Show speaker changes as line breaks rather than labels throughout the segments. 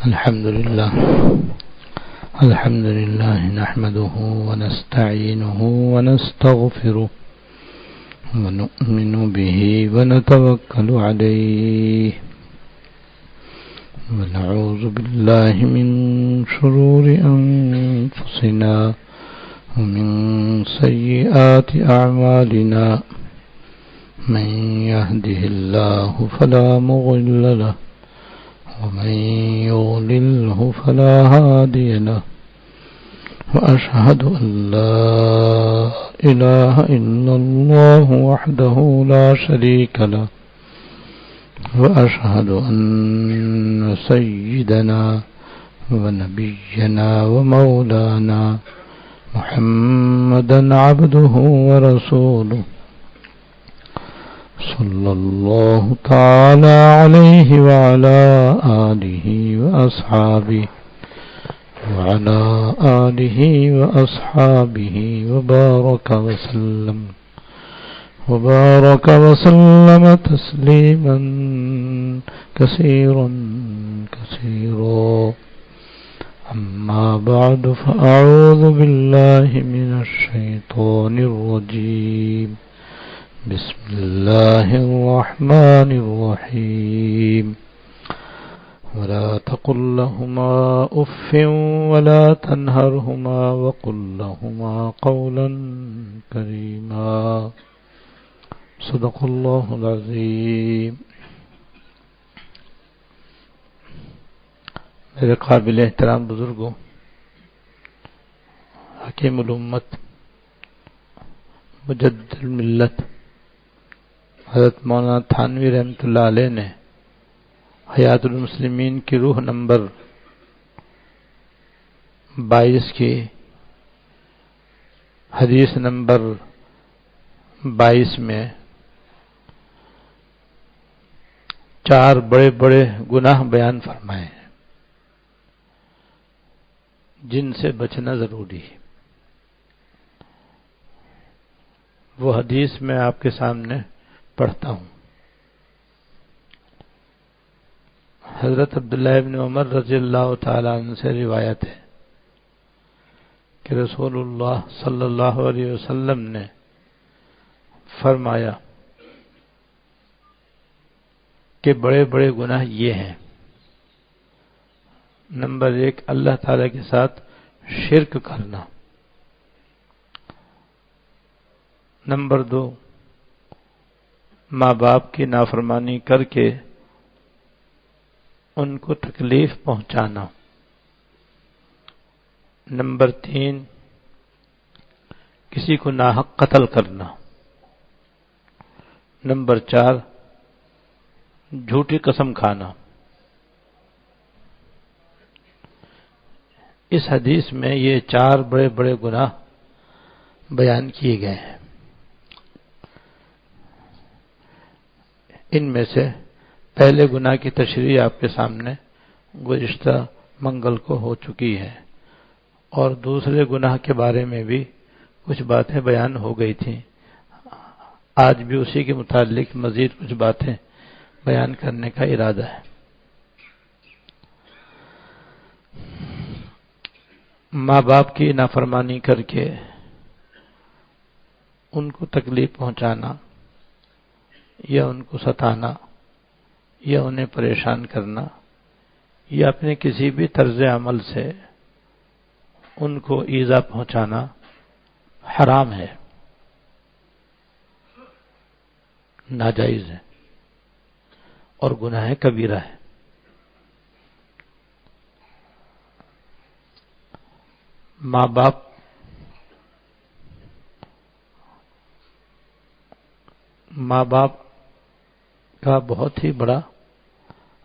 الحمد لله نحمده ونستعينه ونستغفره ونؤمن به ونتوكل عليه ونعوذ بالله من شرور أنفسنا ومن سيئات أعمالنا من يهده الله فلا مضل له ومن يضلله فلا هادي له وأشهد أن لا إله إلا الله وحده لا شريك له وأشهد أن سيدنا ونبينا ومولانا محمدا عبده ورسوله صلى الله تعالى عليه وعلى آله وأصحابه وبارك وسلم تسليما كثيرا أما بعد فأعوذ بالله من الشيطان الرجيم بسم الله الرحمن الرحيم ولا تقل لهما أف ولا تنهرهما وقل لهما قولا كريما صدق الله العظيم. میرے قابل احترام بزرگوں، حکیم الامت، مجدد الملت حضرت مولانا تھانوی رحمۃ اللہ علیہ نے حیات المسلمین کی روح نمبر 22 کی حدیث نمبر 22 میں 4 بڑے بڑے گناہ بیان فرمائے ہیں جن سے بچنا ضروری ہے. وہ حدیث میں آپ کے سامنے پڑھتا ہوں. حضرت عبداللہ ابن عمر رضی اللہ تعالیٰ عنہ سے روایت ہے کہ رسول اللہ صلی اللہ علیہ وسلم نے فرمایا کہ بڑے بڑے گناہ یہ ہیں. نمبر 1، اللہ تعالیٰ کے ساتھ شرک کرنا. نمبر 2، ماں باپ کی نافرمانی کر کے ان کو تکلیف پہنچانا. نمبر 3، کسی کو ناحق قتل کرنا. نمبر 4، جھوٹی قسم کھانا. اس حدیث میں یہ 4 بڑے بڑے گناہ بیان کیے گئے ہیں. ان میں سے پہلے گناہ کی تشریح آپ کے سامنے گزشتہ منگل کو ہو چکی ہے، اور دوسرے گناہ کے بارے میں بھی کچھ باتیں بیان ہو گئی تھیں. آج بھی اسی کے متعلق مزید کچھ باتیں بیان کرنے کا ارادہ ہے. ماں باپ کی نافرمانی کر کے ان کو تکلیف پہنچانا یا ان کو ستانا یا انہیں پریشان کرنا یا اپنے کسی بھی طرز عمل سے ان کو ایذا پہنچانا حرام ہے، ناجائز ہے اور گناہ کبیرہ ہے. ماں باپ کا بہت ہی بڑا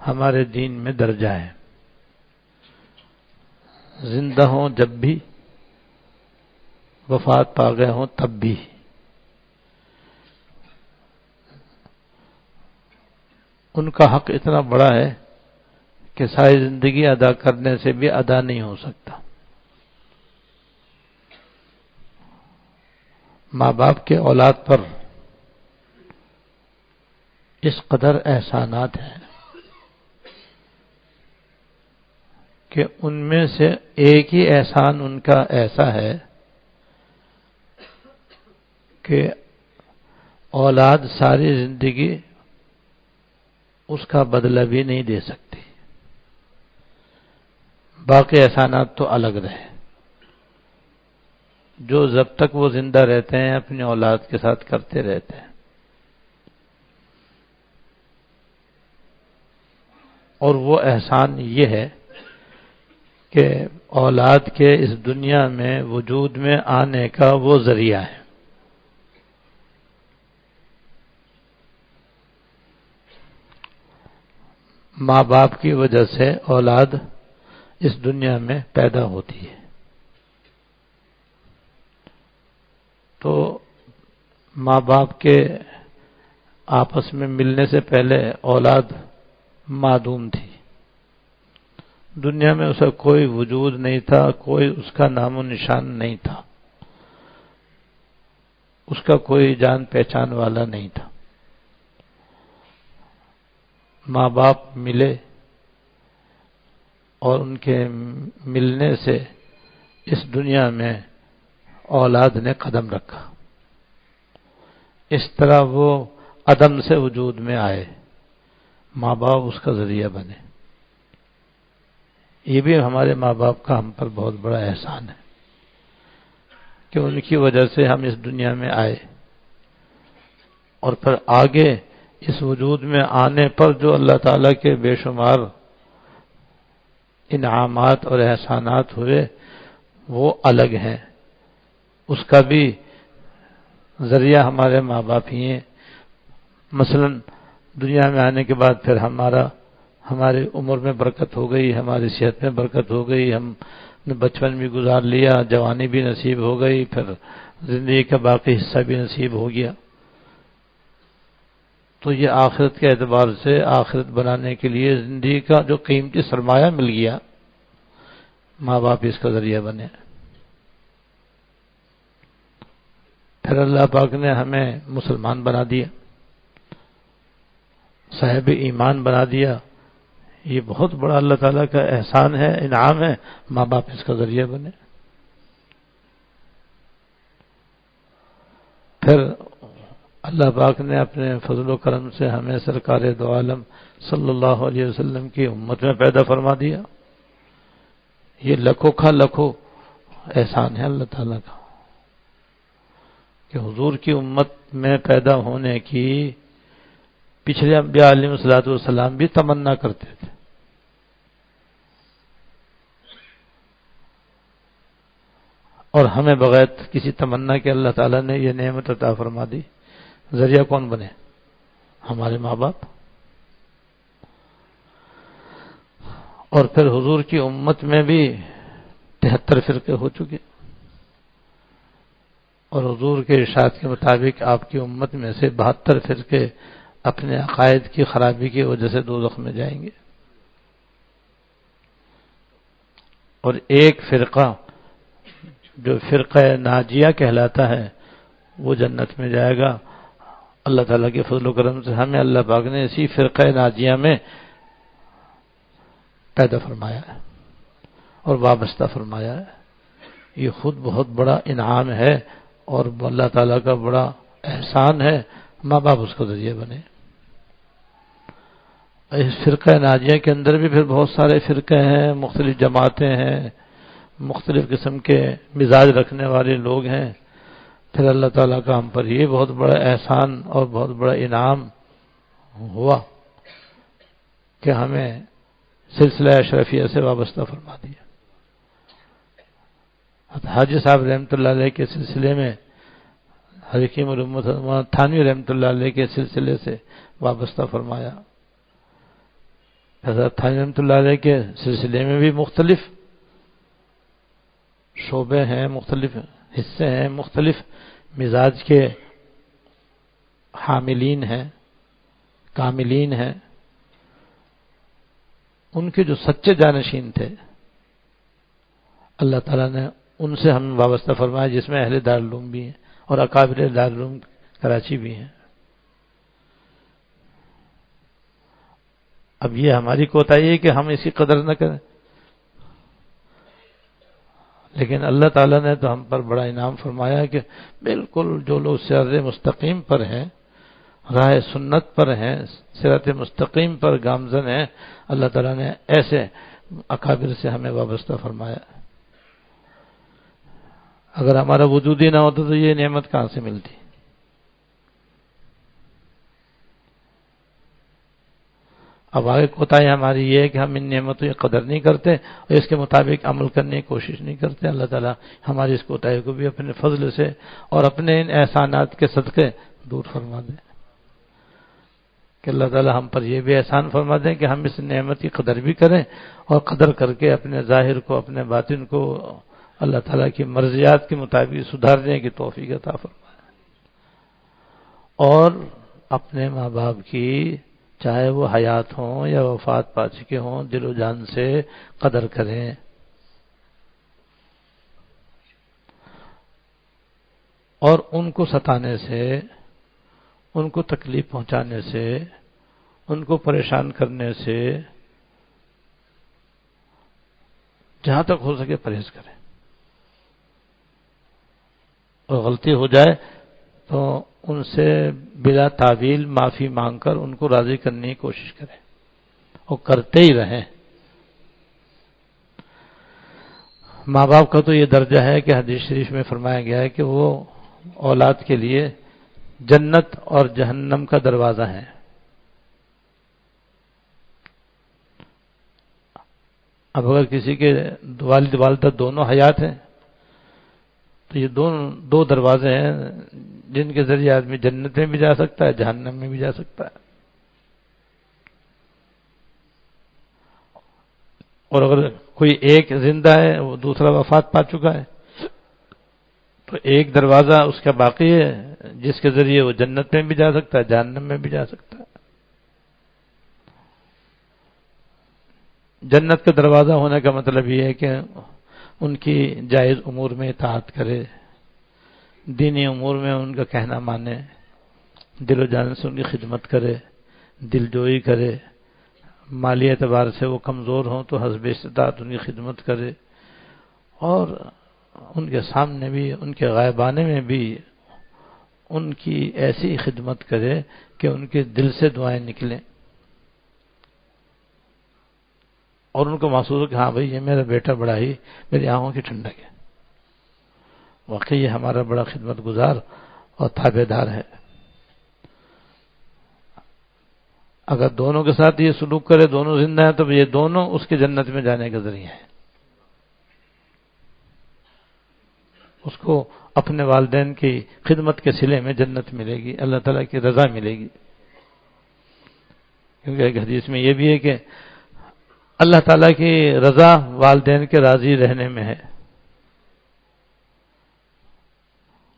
ہمارے دین میں درجہ ہے. زندہ ہوں جب بھی، وفات پا گئے ہوں تب بھی. ان کا حق اتنا بڑا ہے کہ ساری زندگی ادا کرنے سے بھی ادا نہیں ہو سکتا. ماں باپ کے اولاد پر اس قدر احسانات ہیں کہ ان میں سے ایک ہی احسان ان کا ایسا ہے کہ اولاد ساری زندگی اس کا بدلہ بھی نہیں دے سکتی، باقی احسانات تو الگ رہے جو جب تک وہ زندہ رہتے ہیں اپنی اولاد کے ساتھ کرتے رہتے ہیں۔ اور وہ احسان یہ ہے کہ اولاد کے اس دنیا میں وجود میں آنے کا وہ ذریعہ ہے۔ ماں باپ کی وجہ سے اولاد اس دنیا میں پیدا ہوتی ہے، تو ماں باپ کے آپس میں ملنے سے پہلے اولاد معدوم تھی، دنیا میں اس کا کوئی وجود نہیں تھا، کوئی اس کا نام و نشان نہیں تھا، اس کا کوئی جان پہچان والا نہیں تھا۔ ماں باپ ملے اور ان کے ملنے سے اس دنیا میں اولاد نے قدم رکھا، اس طرح وہ عدم سے وجود میں آئے، ماں باپ اس کا ذریعہ بنے۔ یہ بھی ہمارے ماں باپ کا ہم پر بہت بڑا احسان ہے کہ ان کی وجہ سے ہم اس دنیا میں آئے، اور پھر آگے اس وجود میں آنے پر جو اللہ تعالیٰ کے بے شمار انعامات اور احسانات ہوئے وہ الگ ہیں، اس کا بھی ذریعہ ہمارے ماں باپ ہی ہیں۔ مثلا دنیا میں آنے کے بعد پھر ہماری عمر میں برکت ہو گئی، ہماری صحت میں برکت ہو گئی، ہم نے بچپن بھی گزار لیا، جوانی بھی نصیب ہو گئی، پھر زندگی کا باقی حصہ بھی نصیب ہو گیا۔ تو یہ آخرت کے اعتبار سے آخرت بنانے کے لیے زندگی کا جو قیمتی سرمایہ مل گیا، ماں باپ اس کا ذریعہ بنے۔ پھر اللہ پاک نے ہمیں مسلمان بنا دیا، صاحب ایمان بنا دیا، یہ بہت بڑا اللہ تعالیٰ کا احسان ہے، انعام ہے، ماں باپ اس کا ذریعہ بنے۔ پھر اللہ پاک نے اپنے فضل و کرم سے ہمیں سرکار دو عالم صلی اللہ علیہ وسلم کی امت میں پیدا فرما دیا۔ یہ لکھوں کا لکھوں احسان ہے اللہ تعالیٰ کا کہ حضور کی امت میں پیدا ہونے کی پچھلے انبیاء علیہ الصلوۃ والسلام بھی تمنا کرتے تھے، اور ہمیں بغیر کسی تمنا کے اللہ تعالیٰ نے یہ نعمت عطا فرما دی۔ ذریعہ کون بنے؟ ہمارے ماں باپ۔ اور پھر حضور کی امت میں بھی 73 فرقے ہو چکے، اور حضور کے ارشاد کے مطابق آپ کی امت میں سے 72 فرقے اپنے عقائد کی خرابی کی وجہ سے دوزخ میں جائیں گے، اور ایک فرقہ جو فرقہ ناجیہ کہلاتا ہے وہ جنت میں جائے گا۔ اللہ تعالیٰ کے فضل و کرم سے ہمیں اللہ پاک نے اسی فرقہ ناجیہ میں پیدا فرمایا ہے اور وابستہ فرمایا ہے۔ یہ خود بہت بڑا انعام ہے اور اللہ تعالیٰ کا بڑا احسان ہے، ماں باپ اس کا ذریعہ بنے۔ اس فرقہ ناجیہ کے اندر بھی پھر بہت سارے فرقے ہیں، مختلف جماعتیں ہیں، مختلف قسم کے مزاج رکھنے والے لوگ ہیں۔ پھر اللہ تعالیٰ کا ہم پر یہ بہت بڑا احسان اور بہت بڑا انعام ہوا کہ ہمیں سلسلہ اشرفیہ سے وابستہ فرما دیا۔ حاجی صاحب رحمۃ اللہ علیہ کے سلسلے میں، حکیم الامت تھانوی رحمۃ اللہ علیہ کے سلسلے سے وابستہ فرمایا۔ حضرت تھانوی رحمۃ اللہ علیہ کے سلسلے میں بھی مختلف شعبے ہیں، مختلف حصے ہیں، مختلف مزاج کے حاملین ہیں، کاملین ہیں۔ ان کے جو سچے جانشین تھے اللہ تعالیٰ نے ان سے ہم وابستہ فرمایا، جس میں اہل دارالعلوم بھی ہیں اور اکابر دارالعلوم کراچی بھی ہیں۔ اب یہ ہماری کوتاہی ہے کہ ہم اسی قدر نہ کریں، لیکن اللہ تعالیٰ نے تو ہم پر بڑا انعام فرمایا کہ بالکل جو لوگ صراط مستقیم پر ہیں، راہ سنت پر ہیں، صراط مستقیم پر گامزن ہیں، اللہ تعالیٰ نے ایسے اکابر سے ہمیں وابستہ فرمایا۔ اگر ہمارا وجود ہی نہ ہوتا تو یہ نعمت کہاں سے ملتی؟ اب آگے کوتاہی ہماری یہ ہے کہ ہم ان نعمتوں کی قدر نہیں کرتے اور اس کے مطابق عمل کرنے کی کوشش نہیں کرتے۔ اللہ تعالیٰ ہماری اس کوتاہی کو بھی اپنے فضل سے اور اپنے ان احسانات کے صدقے دور فرما دیں، کہ اللہ تعالیٰ ہم پر یہ بھی احسان فرما دیں کہ ہم اس نعمت کی قدر بھی کریں اور قدر کر کے اپنے ظاہر کو، اپنے باطن کو اللہ تعالیٰ کی مرضیات کے مطابق سدھارنے کی توفیق عطا فرمائے، اور اپنے ماں باپ کی چاہے وہ حیات ہوں یا وفات پا چکے ہوں دل و جان سے قدر کریں۔ اور ان کو ستانے سے، ان کو تکلیف پہنچانے سے، ان کو پریشان کرنے سے جہاں تک ہو سکے پرہیز کریں، اور غلطی ہو جائے تو ان سے بلا تعویل معافی مانگ کر ان کو راضی کرنے کی کوشش کریں اور کرتے ہی رہیں۔ ماں باپ کا تو یہ درجہ ہے کہ حدیث شریف میں فرمایا گیا ہے کہ وہ اولاد کے لیے جنت اور جہنم کا دروازہ ہے۔ اب اگر کسی کے والد والدہ دونوں حیات ہیں تو یہ دو دروازے ہیں جن کے ذریعے آدمی جنت میں بھی جا سکتا ہے، جہنم میں بھی جا سکتا ہے۔ اور اگر کوئی ایک زندہ ہے، وہ دوسرا وفات پا چکا ہے، تو ایک دروازہ اس کا باقی ہے جس کے ذریعے وہ جنت میں بھی جا سکتا ہے، جہنم میں بھی جا سکتا ہے۔ جنت کا دروازہ ہونے کا مطلب یہ ہے کہ ان کی جائز امور میں اطاعت کرے، دینی امور میں ان کا کہنا مانے، دل و جان سے ان کی خدمت کرے، دل جوئی کرے، مالی اعتبار سے وہ کمزور ہوں تو حسب استطاعت ان کی خدمت کرے، اور ان کے سامنے بھی، ان کے غائبانے میں بھی ان کی ایسی خدمت کرے کہ ان کے دل سے دعائیں نکلیں، اور ان کو محسوس ہو کہ ہاں بھائی یہ میرا بیٹا بڑا ہی میری آنکھوں کی ٹھنڈک ہے، واقعی یہ ہمارا بڑا خدمت گزار اور تابع دار ہے۔ اگر دونوں کے ساتھ یہ سلوک کرے، دونوں زندہ ہیں، تو یہ دونوں اس کے جنت میں جانے کا ذریعہ ہے۔ اس کو اپنے والدین کی خدمت کے صلے میں جنت ملے گی، اللہ تعالیٰ کی رضا ملے گی، کیونکہ ایک حدیث میں یہ بھی ہے کہ اللہ تعالیٰ کی رضا والدین کے راضی رہنے میں ہے،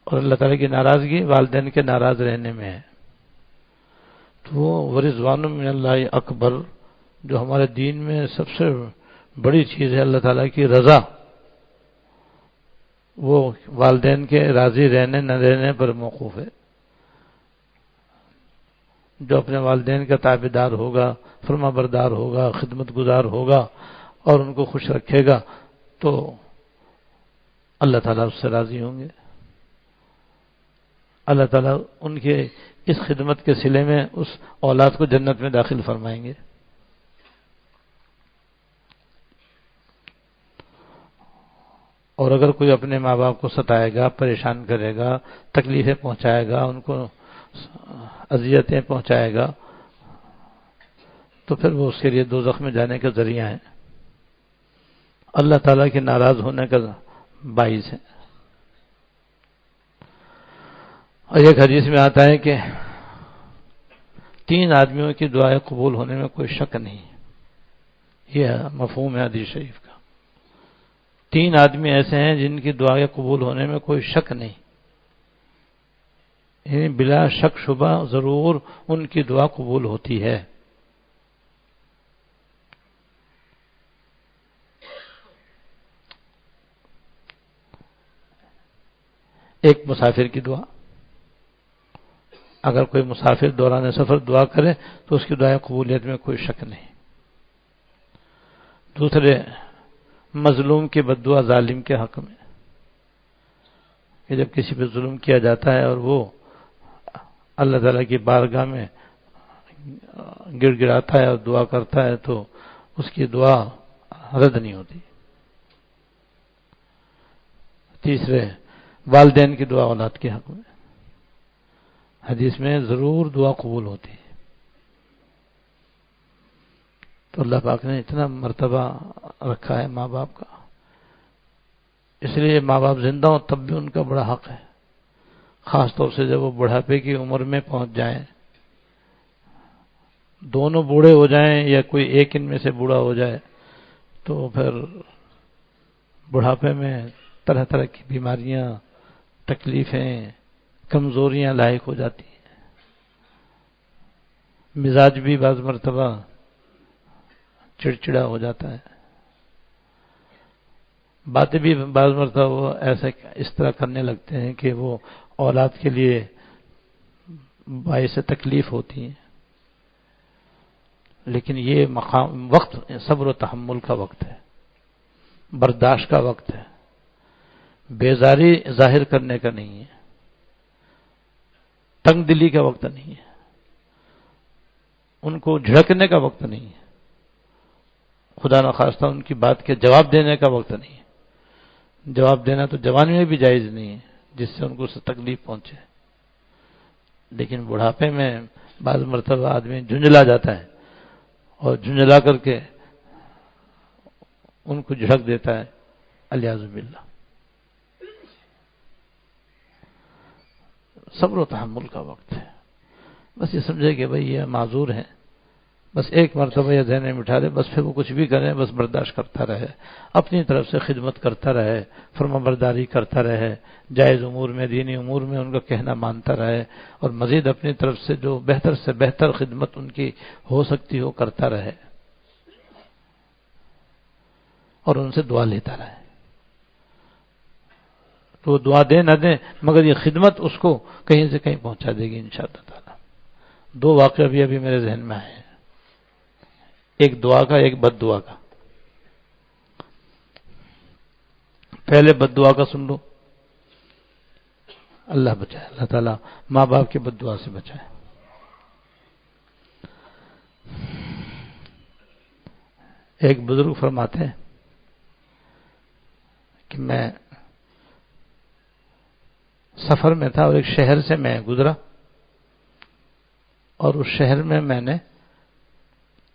اور اللہ تعالیٰ کی ناراضگی والدین کے ناراض رہنے میں ہے۔ تو وہ ورضوان من اللہ اکبر، جو ہمارے دین میں سب سے بڑی چیز ہے، اللہ تعالیٰ کی رضا، وہ والدین کے راضی رہنے نہ رہنے پر موقوف ہے۔ جو اپنے والدین کا تابع دار ہوگا، فرما بردار ہوگا، خدمت گزار ہوگا اور ان کو خوش رکھے گا تو اللہ تعالیٰ اس سے راضی ہوں گے۔ اللہ تعالیٰ ان کے اس خدمت کے صلے میں اس اولاد کو جنت میں داخل فرمائیں گے۔ اور اگر کوئی اپنے ماں باپ کو ستائے گا، پریشان کرے گا، تکلیفیں پہنچائے گا، ان کو اذیتیں پہنچائے گا، تو پھر وہ اس کے لیے دوزخ میں جانے کا ذریعہ ہے، اللہ تعالیٰ کے ناراض ہونے کا باعث ہے۔ اور ایک حدیث میں آتا ہے کہ 3 آدمیوں کی دعائیں قبول ہونے میں کوئی شک نہیں، یہ مفہوم ہے حدیث شریف کا۔ 3 آدمی ایسے ہیں جن کی دعائیں قبول ہونے میں کوئی شک نہیں، یعنی بلا شک شبہ ضرور ان کی دعا قبول ہوتی ہے۔ ایک مسافر کی دعا، اگر کوئی مسافر دوران سفر دعا کرے تو اس کی دعائیں قبولیت میں کوئی شک نہیں۔ دوسرے مظلوم کی بد دعا ظالم کے حق میں، کہ جب کسی پہ ظلم کیا جاتا ہے اور وہ اللہ تعالیٰ کی بارگاہ میں گڑ گڑاتا ہے اور دعا کرتا ہے تو اس کی دعا رد نہیں ہوتی۔ تیسرے، والدین کی دعا اولاد کے حق میں، حدیث میں ضرور دعا قبول ہوتی ہے۔ تو اللہ پاک نے اتنا مرتبہ رکھا ہے ماں باپ کا، اس لیے ماں باپ زندہ ہوں تب بھی ان کا بڑا حق ہے، خاص طور سے جب وہ بڑھاپے کی عمر میں پہنچ جائیں، دونوں بوڑھے ہو جائیں یا کوئی ایک ان میں سے بوڑھا ہو جائے تو پھر بڑھاپے میں طرح طرح کی بیماریاں، تکلیفیں، کمزوریاں لاحق ہو جاتی ہیں، مزاج بھی بعض مرتبہ چڑچڑا ہو جاتا ہے، باتیں بھی بعض مرتبہ وہ ایسا اس طرح کرنے لگتے ہیں کہ وہ اولاد کے لیے باعث تکلیف ہوتی ہیں۔ لیکن یہ مقام وقت صبر و تحمل کا وقت ہے، برداشت کا وقت ہے، بیزاری ظاہر کرنے کا نہیں ہے، تنگ دلی کا وقت نہیں ہے، ان کو جھڑکنے کا وقت نہیں ہے، خدا نخواستہ ان کی بات کے جواب دینے کا وقت نہیں ہے۔ جواب دینا تو جوانی میں بھی جائز نہیں ہے جس سے ان کو تکلیف پہنچے، لیکن بڑھاپے میں بعض مرتبہ آدمی جھنجلا جاتا ہے اور جھنجلا کر کے ان کو جھڑک دیتا ہے، الیاذ باللہ۔ صبر و تحمل کا وقت ہے، بس یہ سمجھے کہ بھئی یہ معذور ہیں، بس ایک مرتبہ یہ ذہن میں بٹھا دے، بس پھر وہ کچھ بھی کریں بس برداشت کرتا رہے، اپنی طرف سے خدمت کرتا رہے، فرما برداری کرتا رہے، جائز امور میں، دینی امور میں ان کا کہنا مانتا رہے، اور مزید اپنی طرف سے جو بہتر سے بہتر خدمت ان کی ہو سکتی ہو کرتا رہے، اور ان سے دعا لیتا رہے۔ تو وہ دعا دیں نہ دیں مگر یہ خدمت اس کو کہیں سے کہیں پہنچا دے گی انشاءاللہ تعالی۔ دو واقعہ بھی ابھی میرے ذہن میں آئے ہیں، ایک دعا کا، ایک بد دعا کا۔ پہلے بد دعا کا سن لو، اللہ بچائے، اللہ تعالیٰ ماں باپ کی بد دعا سے بچائے۔ ایک بزرگ فرماتے ہیں کہ میں سفر میں تھا اور ایک شہر سے میں گزرا، اور اس شہر میں نے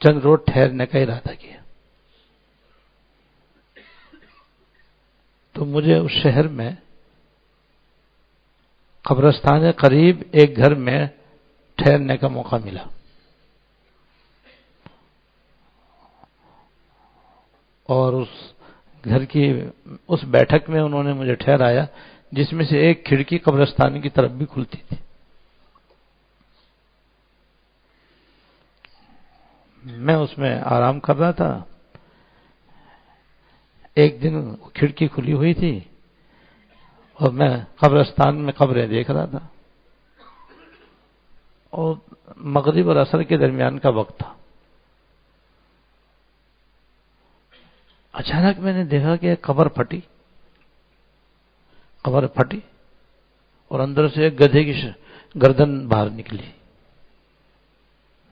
چند روز ٹھہرنے کا ارادہ کیا، تو مجھے اس شہر میں قبرستان قریب ایک گھر میں ٹھہرنے کا موقع ملا، اور اس گھر کی اس بیٹھک میں انہوں نے مجھے ٹھہرایا جس میں سے ایک کھڑکی قبرستان کی طرف بھی کھلتی تھی۔ میں اس میں آرام کر رہا تھا، ایک دن کھڑکی کھلی ہوئی تھی اور میں قبرستان میں قبریں دیکھ رہا تھا، اور مغرب اور عصر کے درمیان کا وقت تھا۔ اچانک میں نے دیکھا کہ ایک قبر پھٹی اور اندر سے ایک گدھے کی گردن باہر نکلی،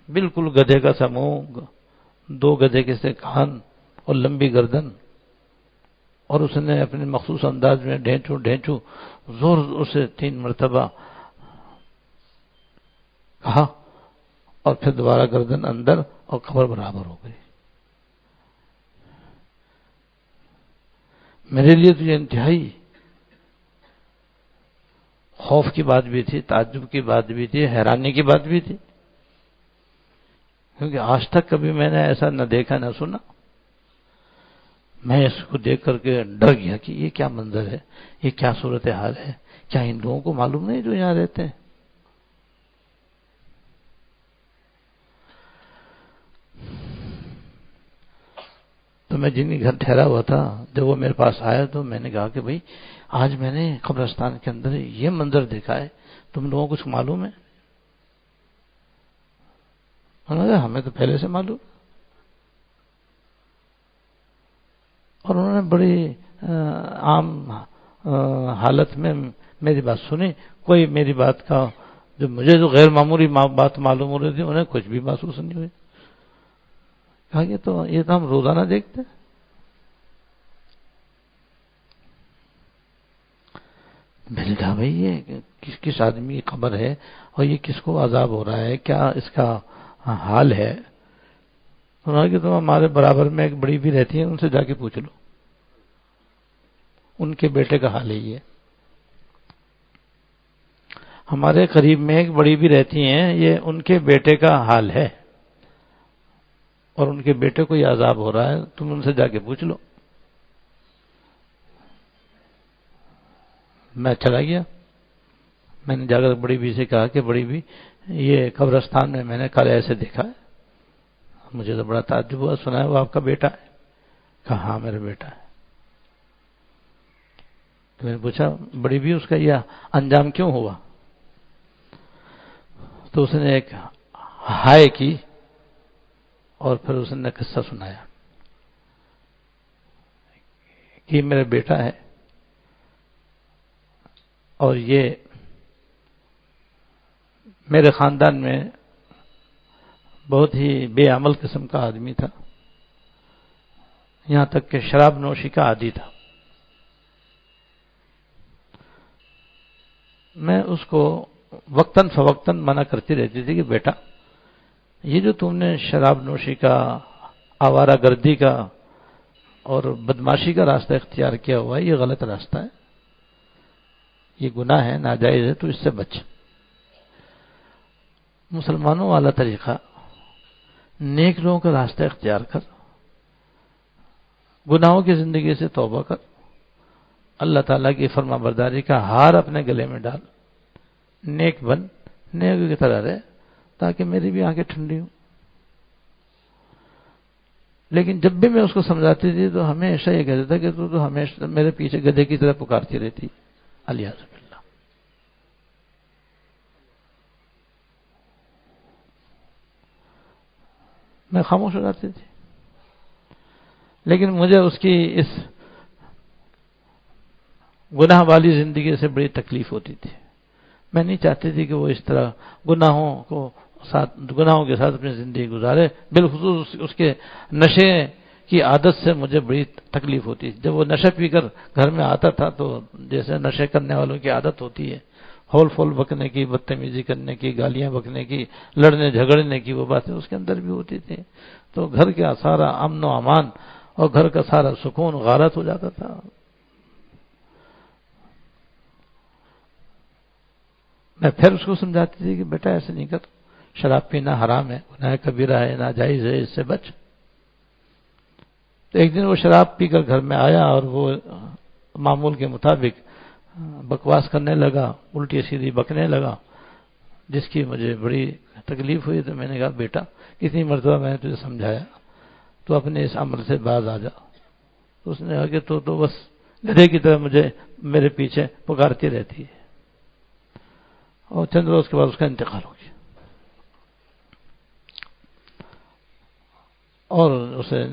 بالکل گدھے کا سا منہ، دو گدھے کے سے کان اور لمبی گردن، اور اس نے اپنے مخصوص انداز میں ڈھینچو زور سے 3 مرتبہ کہا، اور پھر دوبارہ گردن اندر اور قبر برابر ہو گئی۔ میرے لیے تو یہ انتہائی خوف کی بات بھی تھی، تعجب کی بات بھی تھی، حیرانی کی بات بھی تھی، کیونکہ آج تک کبھی میں نے ایسا نہ دیکھا نہ سنا۔ میں اس کو دیکھ کر کے ڈر گیا کہ یہ کیا منظر ہے، یہ کیا صورتحال ہے، کیا ان لوگوں کو معلوم نہیں جو یہاں رہتے ہیں؟ تو میں جن کے گھر ٹھہرا ہوا تھا، جب وہ میرے پاس آیا تو میں نے کہا کہ بھائی آج میں نے قبرستان کے اندر یہ منظر دیکھا ہے، تم لوگوں کو کچھ معلوم ہے؟ انہوں نے کہا ہمیں تو پہلے سے معلوم، اور انہوں نے بڑی عام حالت میں میری بات سنی. کوئی میری بات کا جو مجھے جو غیر معمولی بات معلوم ہو رہی تھی انہیں کچھ بھی محسوس نہیں ہوئی. کہا کہ تو یہ تو ہم روزانہ دیکھتے ہیں. میں نے کہا بھائی یہ کس آدمی کی خبر ہے اور یہ کس کو عذاب ہو رہا ہے, کیا اس کا حال ہے؟ انہوں نے کہ تم ہمارے برابر میں ایک بڑی بھی رہتی ہیں, ان سے جا کے پوچھ لو, ان کے بیٹے کا حال ہے یہ. ہمارے قریب میں ایک بڑی بھی رہتی ہیں, یہ ان کے بیٹے کا حال ہے اور ان کے بیٹے کو یہ عذاب ہو رہا ہے, تم ان سے جا کے پوچھ لو. میں چلا گیا. میں نے جا کر بڑی بی سے کہا کہ بڑی بی یہ قبرستان میں میں نے کل ایسے دیکھا ہے, مجھے تو بڑا تعجب ہوا, سنا ہے وہ آپ کا بیٹا ہے؟ کہا ہاں میرا بیٹا ہے. تو میں نے پوچھا بڑی بی اس کا یہ انجام کیوں ہوا؟ تو اس نے ایک ہائے کی اور پھر اس نے قصہ سنایا کہ میرا بیٹا ہے اور یہ میرے خاندان میں بہت ہی بے عمل قسم کا آدمی تھا, یہاں تک کہ شراب نوشی کا عادی تھا. میں اس کو وقتاً فوقتاً منع کرتی رہتی تھی کہ بیٹا یہ جو تم نے شراب نوشی کا, آوارہ گردی کا اور بدماشی کا راستہ اختیار کیا ہوا ہے, یہ غلط راستہ ہے, یہ گناہ ہے, ناجائز ہے, تو اس سے بچ. مسلمانوں والا طریقہ نیک لوگوں کا راستہ اختیار کر, گناہوں کی زندگی سے توبہ کر, اللہ تعالیٰ کی فرما برداری کا ہار اپنے گلے میں ڈال, نیک بن, نیک کی طرح رہے تاکہ میری بھی آنکھیں ٹھنڈی ہوں. لیکن جب بھی میں اس کو سمجھاتی تھی تو ہمیشہ یہ کہتا تھا کہ تو ہمیشہ میرے پیچھے گدھے کی طرح پکارتی رہتی, الیاذ باللہ. میں خاموش ہو جاتی تھی, لیکن مجھے اس کی اس گناہ والی زندگی سے بڑی تکلیف ہوتی تھی. میں نہیں چاہتی تھی کہ وہ اس طرح گناہوں کے ساتھ اپنی زندگی گزارے. بالخصوص اس کے نشے کی عادت سے مجھے بڑی تکلیف ہوتی تھی. جب وہ نشہ پی کر گھر میں آتا تھا تو جیسے نشے کرنے والوں کی عادت ہوتی ہے, ہول فول بکنے کی, بدتمیزی کرنے کی, گالیاں بکنے کی, لڑنے جھگڑنے کی, وہ باتیں اس کے اندر بھی ہوتی تھی. تو گھر کا سارا امن و امان اور گھر کا سارا سکون غارت ہو جاتا تھا. میں پھر اس کو سمجھاتی تھی کہ بیٹا ایسے نہیں کر, شراب پینا حرام ہے, گناہ کبیرہ ہے, ناجائز ہے, اس سے بچ. تو ایک دن وہ شراب پی کر گھر میں آیا اور وہ معمول کے مطابق بکواس کرنے لگا, الٹی سیدھی بکنے لگا, جس کی مجھے بڑی تکلیف ہوئی. تو میں نے کہا بیٹا کتنی مرتبہ میں نے تجھے سمجھایا, تو اپنے اس عمل سے باز آ جا. تو اس نے کہا کہ تو بس گدھے کی طرح مجھے میرے پیچھے پکارتی رہتی ہے. اور چند روز کے بعد اس کا انتقال ہو گیا, اور اسے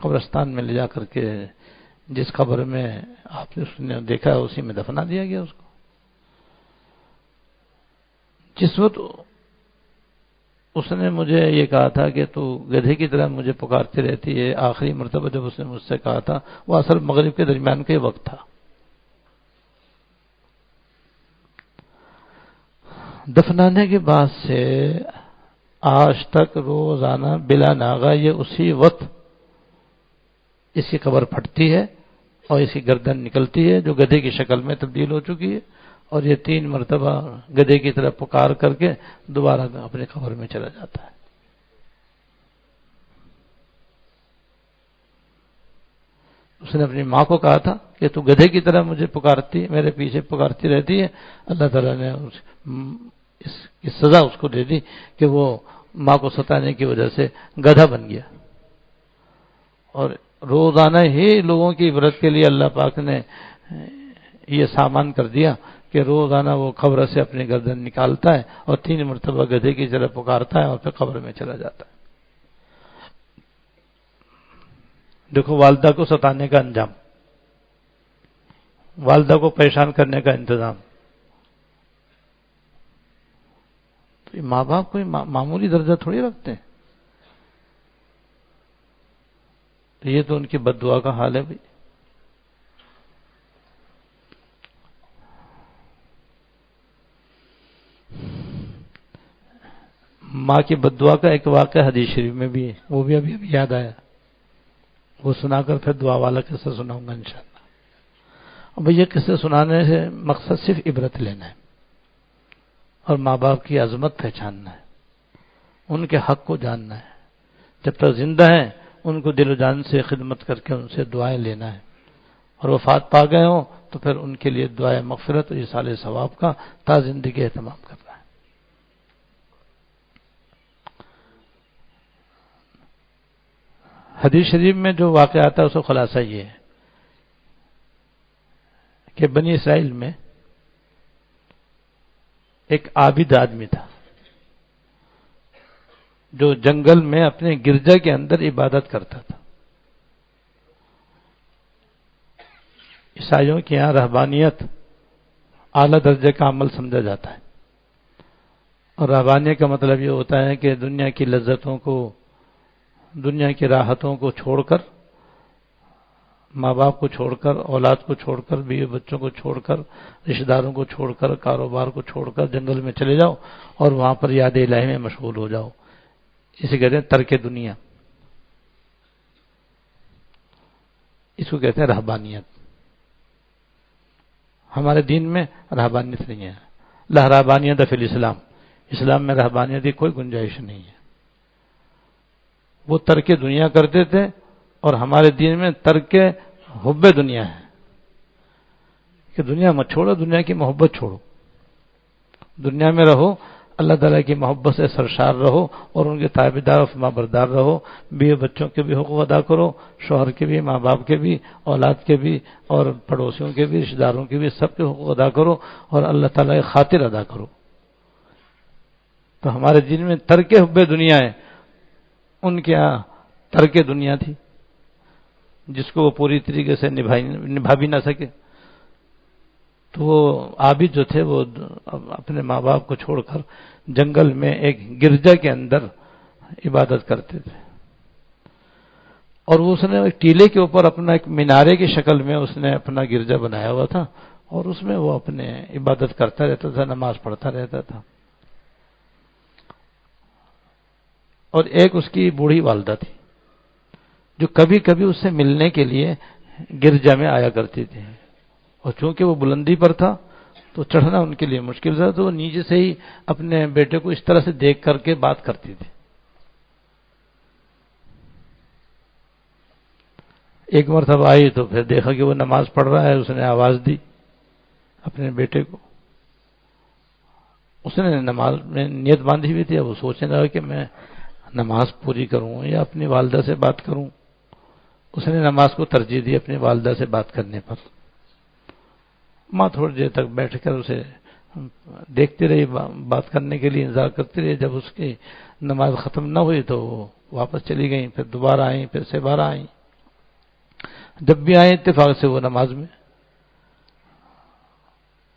قبرستان میں لے جا کر کے جس قبر میں آپ نے دیکھا ہے اسی میں دفنا دیا گیا اس کو. جس وقت اس نے مجھے یہ کہا تھا کہ تو گدھے کی طرح مجھے پکارتی رہتی ہے, آخری مرتبہ جب اس نے مجھ سے کہا تھا وہ اصل مغرب کے درمیان کا وقت تھا. دفنانے کے بعد سے آج تک روزانہ بلا ناغہ یہ اسی وقت اس کی قبر پھٹتی ہے اور اس کی گردن نکلتی ہے جو گدھے کی شکل میں تبدیل ہو چکی ہے, اور یہ 3 مرتبہ گدھے کی طرف پکار کر کے دوبارہ اپنے قبر میں چلا جاتا ہے. اس نے اپنی ماں کو کہا تھا کہ تو گدھے کی طرح مجھے پکارتی, میرے پیچھے پکارتی رہتی ہے. اللہ تعالیٰ نے اس سزا اس کو دے دی کہ وہ ماں کو ستانے کی وجہ سے گدھا بن گیا. اور روزانہ ہی لوگوں کی عبرت کے لیے اللہ پاک نے یہ سامان کر دیا کہ روزانہ وہ قبر سے اپنی گردن نکالتا ہے اور 3 مرتبہ گدھے کی طرح پکارتا ہے اور پھر قبر میں چلا جاتا ہے. دیکھو والدہ کو ستانے کا انجام، والدہ کو پریشان کرنے کا انتظام. تو ماں باپ کوئی معمولی درجہ تھوڑی رکھتے ہیں. تو یہ تو ان کی بد دعا کا حال ہے بھائی. ماں کی بد دعا کا ایک واقعہ حدیث شریف میں بھی ہے، وہ بھی ابھی یاد آیا. وہ سنا کر پھر دعا والا قصہ سناؤں گا انشاءاللہ. اب یہ قصے سنانے سے مقصد صرف عبرت لینا ہے اور ماں باپ کی عظمت پہچاننا ہے، ان کے حق کو جاننا ہے. جب تک زندہ ہیں ان کو دل و جان سے خدمت کر کے ان سے دعائیں لینا ہے، اور وفات پا گئے ہوں تو پھر ان کے لیے دعائیں مغفرت اور ایصال ثواب کا تا زندگی اہتمام کرنا ہے. حدیث شریف میں جو واقعہ آتا ہے اس کا خلاصہ یہ ہے کہ بنی اسرائیل میں ایک عابد آدمی تھا جو جنگل میں اپنے گرجا کے اندر عبادت کرتا تھا. عیسائیوں کے یہاں رہبانیت اعلیٰ درجے کا عمل سمجھا جاتا ہے، اور رہبانیت کا مطلب یہ ہوتا ہے کہ دنیا کی لذتوں کو، دنیا کی راحتوں کو چھوڑ کر، ماں باپ کو چھوڑ کر، اولاد کو چھوڑ کر، بیوی بچوں کو چھوڑ کر، رشتہ داروں کو چھوڑ کر، کاروبار کو چھوڑ کر جنگل میں چلے جاؤ اور وہاں پر یاد الہی میں مشغول ہو جاؤ. اسے کہتے ہیں ترک دنیا، اس کو کہتے ہیں رہبانیت. ہمارے دین میں رہبانیت نہیں ہے. لا رہبانیت فی الاسلام، اسلام میں رہبانیت کی کوئی گنجائش نہیں ہے. وہ ترک دنیا کرتے تھے، اور ہمارے دین میں ترک حب دنیا ہے کہ دنیا مت چھوڑو، دنیا کی محبت چھوڑو. دنیا میں رہو، اللہ تعالیٰ کی محبت سے سرشار رہو اور ان کے تابعدار و فرما بردار رہو. بیوی بچوں کے بھی حقوق ادا کرو، شوہر کے بھی، ماں باپ کے بھی، اولاد کے بھی، اور پڑوسیوں کے بھی، رشتہ داروں کے بھی، سب کے حقوق ادا کرو اور اللہ تعالیٰ کی خاطر ادا کرو. تو ہمارے دین میں ترک حب دنیا ہے، ان کے یہاں ترک دنیا تھی جس کو وہ پوری طریقے سے نبھا بھی نہ سکے. تو وہ عابد جو تھے وہ اپنے ماں باپ کو چھوڑ کر جنگل میں ایک گرجا کے اندر عبادت کرتے تھے، اور اس نے ایک ٹیلے کے اوپر اپنا ایک مینارے کی شکل میں اس نے اپنا گرجا بنایا ہوا تھا، اور اس میں وہ اپنے عبادت کرتا رہتا تھا، نماز پڑھتا رہتا تھا. اور ایک اس کی بوڑھی والدہ تھی جو کبھی کبھی اس سے ملنے کے لیے گرجا میں آیا کرتی تھی، اور چونکہ وہ بلندی پر تھا تو چڑھنا ان کے لیے مشکل تھا، تو وہ نیچے سے ہی اپنے بیٹے کو اس طرح سے دیکھ کر کے بات کرتی تھی. ایک مرتبہ آئی تو پھر دیکھا کہ وہ نماز پڑھ رہا ہے، اس نے آواز دی اپنے بیٹے کو. اس نے نماز میں نیت باندھی ہوئی تھی، اب وہ سوچنے لگا کہ میں نماز پوری کروں یا اپنی والدہ سے بات کروں. اس نے نماز کو ترجیح دی اپنی والدہ سے بات کرنے پر. ماں تھوڑی دیر تک بیٹھ کر اسے دیکھتی رہی، بات کرنے کے لیے انتظار کرتی رہی. جب اس کی نماز ختم نہ ہوئی تو وہ واپس چلی گئیں، پھر دوبارہ آئیں، پھر سے بارہ آئیں. جب بھی آئیں اتفاق سے وہ نماز میں،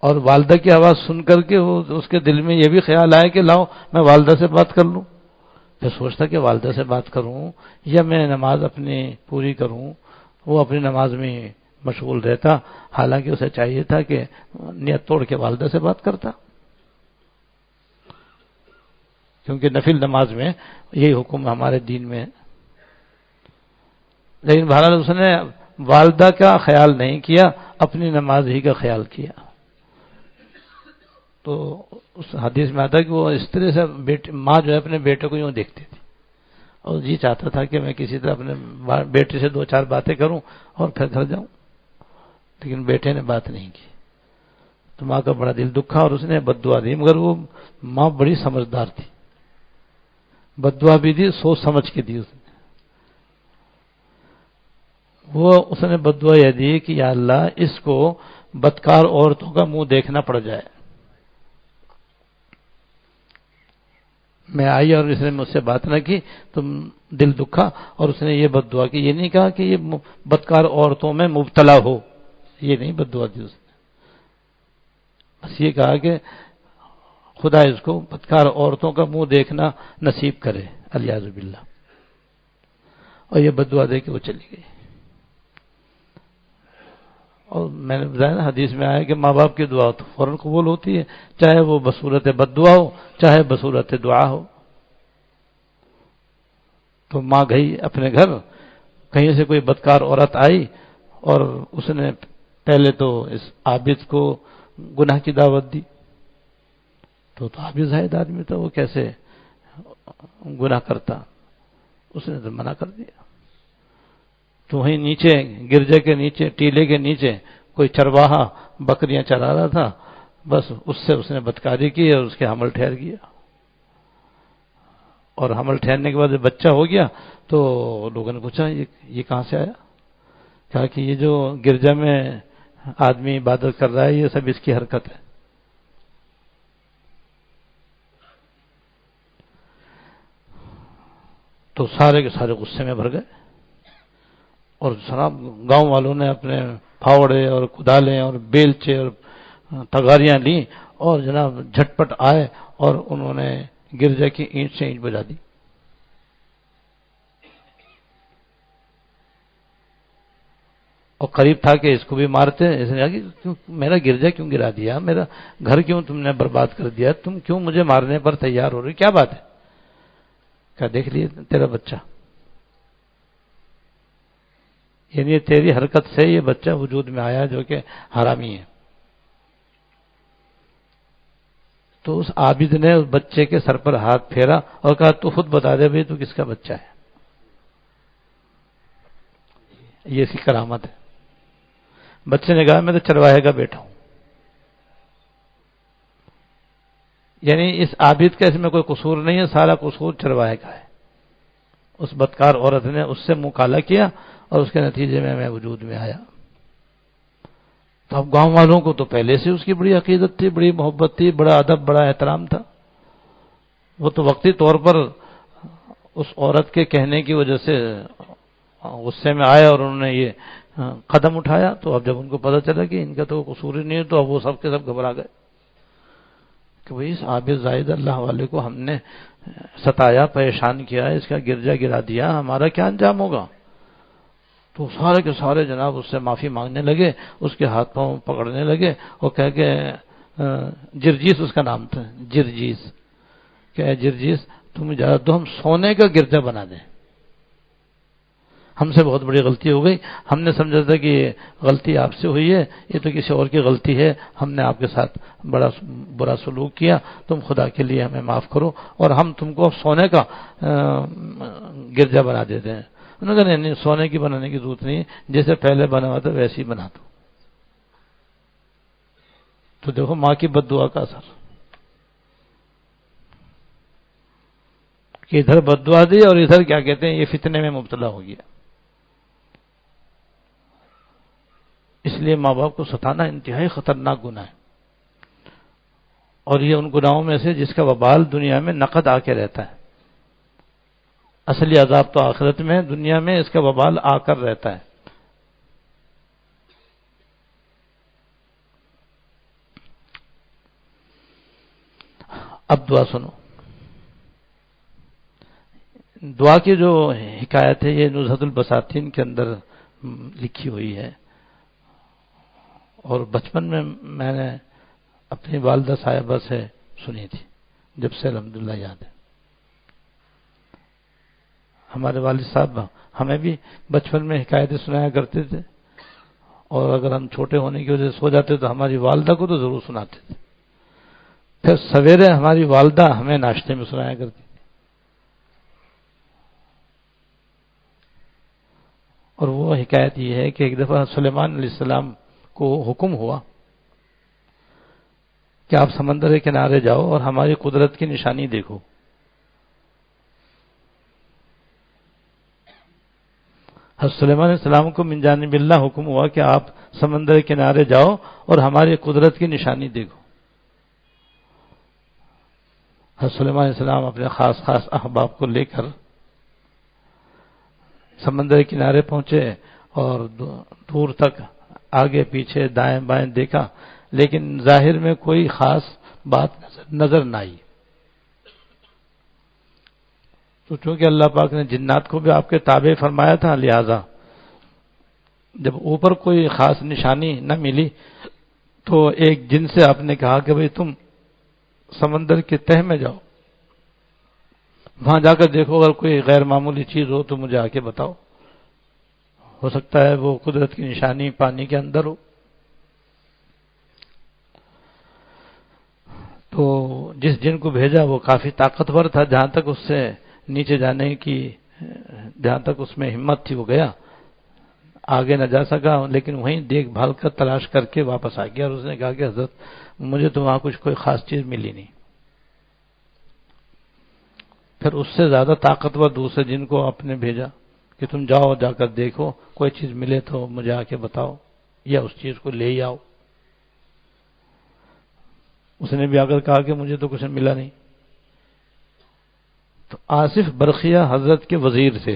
اور والدہ کی آواز سن کر کے اس کے دل میں یہ بھی خیال آیا کہ لاؤ میں والدہ سے بات کر لوں. پھر سوچتا کہ والدہ سے بات کروں یا میں نماز اپنی پوری کروں. وہ اپنی نماز میں مشغول رہتا، حالانکہ اسے چاہیے تھا کہ نیت توڑ کے والدہ سے بات کرتا، کیونکہ نفل نماز میں یہی حکم ہمارے دین میں. لیکن بہرحال اس نے والدہ کا خیال نہیں کیا، اپنی نماز ہی کا خیال کیا. تو اس حدیث میں آتا ہے کہ وہ اس طرح سے ماں جو ہے اپنے بیٹے کو یوں دیکھتی تھی، اور جی چاہتا تھا کہ میں کسی طرح اپنے بیٹے سے دو چار باتیں کروں اور پھر گھر جاؤں، لیکن بیٹے نے بات نہیں کی. تو ماں کا بڑا دل دکھا اور اس نے بد دعا دی، مگر وہ ماں بڑی سمجھدار تھی، بد دعا بھی دی سوچ سمجھ کے دی. اس نے بد دعا یہ دی کہ یا اللہ اس کو بدکار عورتوں کا منہ دیکھنا پڑ جائے. میں آئی اور اس نے مجھ سے بات نہ کی تو دل دکھا، اور اس نے یہ بد دعا کی. یہ نہیں کہا کہ یہ بدکار عورتوں میں مبتلا ہو، یہ نہیں بد دعا دی اس نے، بس یہ کہا کہ خدا اس کو بدکار عورتوں کا منہ دیکھنا نصیب کرے، الیاذ باللہ. اور یہ بد دعا دے کے وہ چلی گئی. اور میں نے بتایا نا، حدیث میں آیا کہ ماں باپ کی دعا تو فوراً قبول ہوتی ہے، چاہے وہ بصورت بد دعا ہو چاہے بصورت دعا ہو. تو ماں گئی اپنے گھر، کہیں سے کوئی بدکار عورت آئی اور اس نے پہلے تو اس عابد کو گناہ کی دعوت دی. تو عابد زاہد آدمی تھا، وہ کیسے گناہ کرتا، اس نے تو منع کر دیا. تو وہیں نیچے گرجے کے نیچے ٹیلے کے نیچے کوئی چرواہا بکریاں چرا رہا تھا، بس اس سے اس نے بدکاری کی اور اس کے حمل ٹھہر گیا. اور حمل ٹھہرنے کے بعد بچہ ہو گیا تو لوگوں نے پوچھا یہ کہاں سے آیا؟ کہا کہ یہ جو گرجا میں آدمی عبادت کر رہا ہے یہ سب اس کی حرکت ہے. تو سارے کے سارے غصے میں بھر گئے، اور جناب گاؤں والوں نے اپنے پھاوڑے اور کدالیں اور بیلچے اور تغاریاں لیں اور جناب جھٹپٹ آئے اور انہوں نے گرجا کی اینٹ سے اینٹ بجا دی. اور قریب تھا کہ اس کو بھی مارتے. اس نے کہا کہ میرا گرجا کیوں گرا دیا، میرا گھر کیوں تم نے برباد کر دیا، تم کیوں مجھے مارنے پر تیار ہو رہی، کیا بات ہے؟ کیا دیکھ لیے تیرا بچہ، یعنی تیری حرکت سے یہ بچہ وجود میں آیا جو کہ حرامی ہے. تو اس عابد نے اس بچے کے سر پر ہاتھ پھیرا اور کہا تو خود بتا دے بھائی تو کس کا بچہ ہے. یہ اس کی کرامت ہے. بچے نے کہا میں تو چرواہے کا بیٹا ہوں. یعنی اس عابد کا اس میں کوئی قصور نہیں ہے، سارا قصور چرواہے کا ہے. اس بدکار عورت نے اس سے منہ کالا کیا اور اس کے نتیجے میں وجود میں آیا. تو اب گاؤں والوں کو تو پہلے سے اس کی بڑی عقیدت تھی، بڑی محبت تھی، بڑا ادب، بڑا احترام تھا. وہ تو وقتی طور پر اس عورت کے کہنے کی وجہ سے غصے میں آئے اور انہوں نے یہ قدم اٹھایا. تو اب جب ان کو پتہ چلا کہ ان کا تو قصور ہی نہیں ہے تو اب وہ سب کے سب گھبرا گئے کہ بھئی اس عابد زاہد اللہ والے کو ہم نے ستایا، پریشان کیا، اس کا گرجا گرا دیا، ہمارا کیا انجام ہوگا؟ تو سارے کے سارے جناب اس سے معافی مانگنے لگے، اس کے ہاتھ پاؤں پکڑنے لگے اور کہہ کہ جرجیس اس کا نام تھا، جرجیس، کہ جرجیس تم اجازت دو ہم سونے کا گرجا بنا دیں. ہم سے بہت بڑی غلطی ہو گئی، ہم نے سمجھا تھا کہ یہ غلطی آپ سے ہوئی ہے، یہ تو کسی اور کی غلطی ہے، ہم نے آپ کے ساتھ بڑا برا سلوک کیا، تم خدا کے لیے ہمیں معاف کرو اور ہم تم کو سونے کا گرجا بنا دیتے ہیں. انہوں نے کہا نہیں، سونے کی بنانے کی ضرورت نہیں، جیسے پہلے بنا ہوا تھا ویسے ہی بنا دو. تو دیکھو ماں کی بد دعا کا اثر کہ ادھر بد دعا دی اور ادھر کیا کہتے ہیں یہ فتنے میں مبتلا ہو گیا. اس لیے ماں باپ کو ستانا انتہائی خطرناک گناہ ہے، اور یہ ان گناہوں میں سے جس کا وبال دنیا میں نقد آ کے رہتا ہے. اصلی عذاب تو آخرت میں، دنیا میں اس کا وبال آ کر رہتا ہے. اب دعا سنو. دعا کی جو حکایت ہے یہ نزہۃ البساتین کے اندر لکھی ہوئی ہے، اور بچپن میں میں نے اپنی والدہ صاحبہ سے سنی تھی، جب سے الحمدللہ یاد ہے. ہمارے والد صاحب ہمیں بھی بچپن میں حکایتیں سنایا کرتے تھے، اور اگر ہم چھوٹے ہونے کی وجہ سے سو جاتے تو ہماری والدہ کو تو ضرور سناتے تھے. پھر سویرے ہماری والدہ ہمیں ناشتے میں سنایا کرتی تھی. اور وہ حکایت یہ ہے کہ ایک دفعہ سلیمان علیہ السلام کو حکم ہوا کہ آپ سمندر کے کنارے جاؤ اور ہماری قدرت کی نشانی دیکھو. حضرت سلیمان علیہ السلام کو من جانب اللہ حکم ہوا کہ آپ سمندر کے کنارے جاؤ اور ہماری قدرت کی نشانی دیکھو. حضرت سلیمان علیہ السلام اپنے خاص احباب کو لے کر سمندر کے کنارے پہنچے اور دور تک آگے پیچھے دائیں بائیں دیکھا، لیکن ظاہر میں کوئی خاص بات نظر نہ آئی۔ تو چونکہ اللہ پاک نے جنات کو بھی آپ کے تابع فرمایا تھا، لہذا جب اوپر کوئی خاص نشانی نہ ملی تو ایک جن سے آپ نے کہا کہ بھئی تم سمندر کے تہہ میں جاؤ، وہاں جا کر دیکھو، اگر کوئی غیر معمولی چیز ہو تو مجھے آ کے بتاؤ، ہو سکتا ہے وہ قدرت کی نشانی پانی کے اندر ہو۔ تو جس جن کو بھیجا وہ کافی طاقتور تھا، جہاں تک اس سے نیچے جانے کی جہاں تک اس میں ہمت تھی وہ گیا، آگے نہ جا سکا، لیکن وہیں دیکھ بھال کر تلاش کر کے واپس آ گیا، اور اس نے کہا کہ حضرت مجھے تو وہاں کچھ کوئی خاص چیز ملی نہیں۔ پھر اس سے زیادہ طاقتور دوسرے جن کو آپ نے بھیجا کہ تم جاؤ، جا کر دیکھو، کوئی چیز ملے تو مجھے آ کے بتاؤ یا اس چیز کو لے ہی آؤ۔ اس نے بھی آ کر کہا کہ مجھے تو کچھ ملا نہیں۔ تو آصف برقیہ حضرت کے وزیر تھے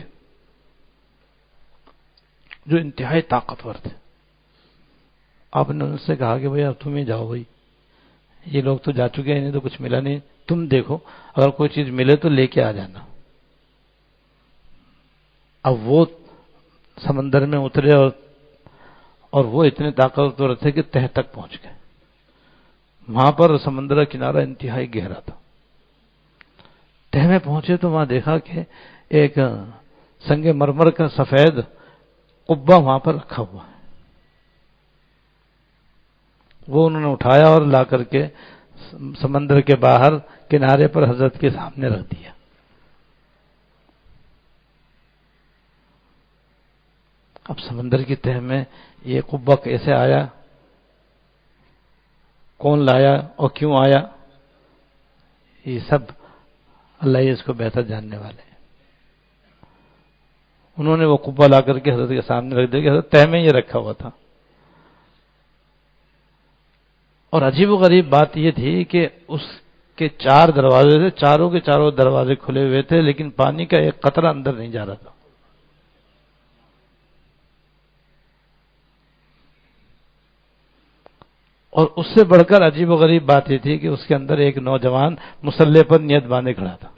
جو انتہائی طاقتور تھے، آپ نے ان سے کہا کہ بھئی اب تم ہی جاؤ، بھئی یہ لوگ تو جا چکے ہیں، انہیں تو کچھ ملا نہیں، تم دیکھو، اگر کوئی چیز ملے تو لے کے آ جانا۔ اب وہ سمندر میں اترے اور وہ اتنے طاقتور تھے کہ تہ تک پہنچ گئے۔ وہاں پر سمندر کا کنارہ انتہائی گہرا تھا۔ تہ میں پہنچے تو وہاں دیکھا کہ ایک سنگ مرمر کا سفید قبہ وہاں پر رکھا ہوا ہے۔ وہ انہوں نے اٹھایا اور لا کر کے سمندر کے باہر کنارے پر حضرت کے سامنے رکھ دیا۔ اب سمندر کی تہ میں یہ قبہ کیسے آیا، کون لایا اور کیوں آیا، یہ سب اللہ ہی اس کو بہتر جاننے والے ہیں۔ انہوں نے وہ قبہ لا کر کے حضرت کے سامنے رکھ دیا کہ حضرت تہ میں یہ رکھا ہوا تھا۔ اور عجیب و غریب بات یہ تھی کہ اس کے 4 دروازے تھے، چاروں کے چاروں دروازے کھلے ہوئے تھے، لیکن پانی کا ایک قطرہ اندر نہیں جا رہا تھا۔ اور اس سے بڑھ کر عجیب و غریب بات یہ تھی کہ اس کے اندر ایک نوجوان مصلے پر نیت باندھے کھڑا تھا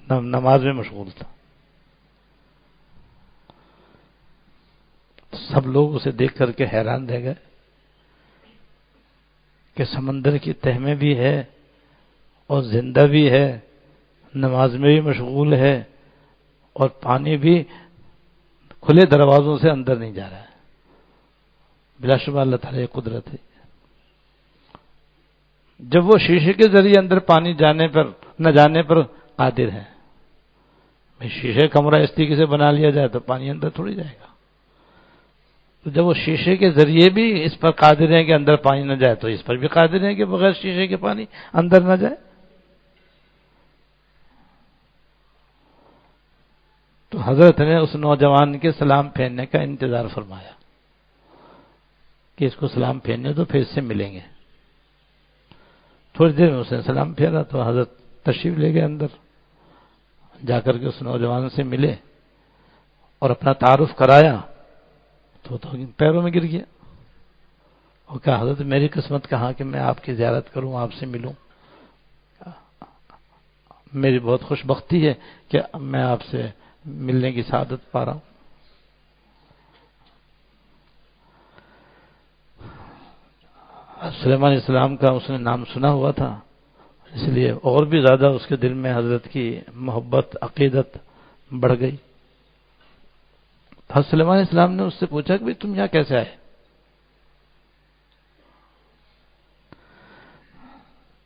اور نماز میں مشغول تھا۔ سب لوگ اسے دیکھ کر کے حیران رہ گئے کہ سمندر کی تہ میں بھی ہے اور زندہ بھی ہے، نماز میں بھی مشغول ہے، اور پانی بھی کھلے دروازوں سے اندر نہیں جا رہا ہے۔ بلا شبہ اللہ تعالی قدرت ہے۔ جب وہ شیشے کے ذریعے اندر پانی جانے پر نہ جانے پر قادر ہے، شیشے کمرہ اس طریقے سے بنا لیا جائے تو پانی اندر تھوڑی جائے گا۔ تو جب وہ شیشے کے ذریعے بھی اس پر قادر ہیں کہ اندر پانی نہ جائے، تو اس پر بھی قادر ہیں کہ بغیر شیشے کے پانی اندر نہ جائے۔ تو حضرت نے اس نوجوان کے سلام پھیرنے کا انتظار فرمایا کہ اس کو سلام پھیرنے تو پھر اس سے ملیں گے۔ تھوڑی دیر میں اس نے سلام پھیرا تو حضرت تشریف لے گئے اندر، جا کر کے اس نوجوان سے ملے اور اپنا تعارف کرایا تو پیروں میں گر گیا اور کہا حضرت میری قسمت کہاں کہ میں آپ کی زیارت کروں، آپ سے ملوں، میری بہت خوش بختی ہے کہ میں آپ سے ملنے کی سعادت پا رہا ہوں۔ سلیمان علیہ السلام کا اس نے نام سنا ہوا تھا، اس لیے اور بھی زیادہ اس کے دل میں حضرت کی محبت عقیدت بڑھ گئی۔ حضرت سلیمان علیہ السلام نے اس سے پوچھا کہ تم یہاں کیسے آئے؟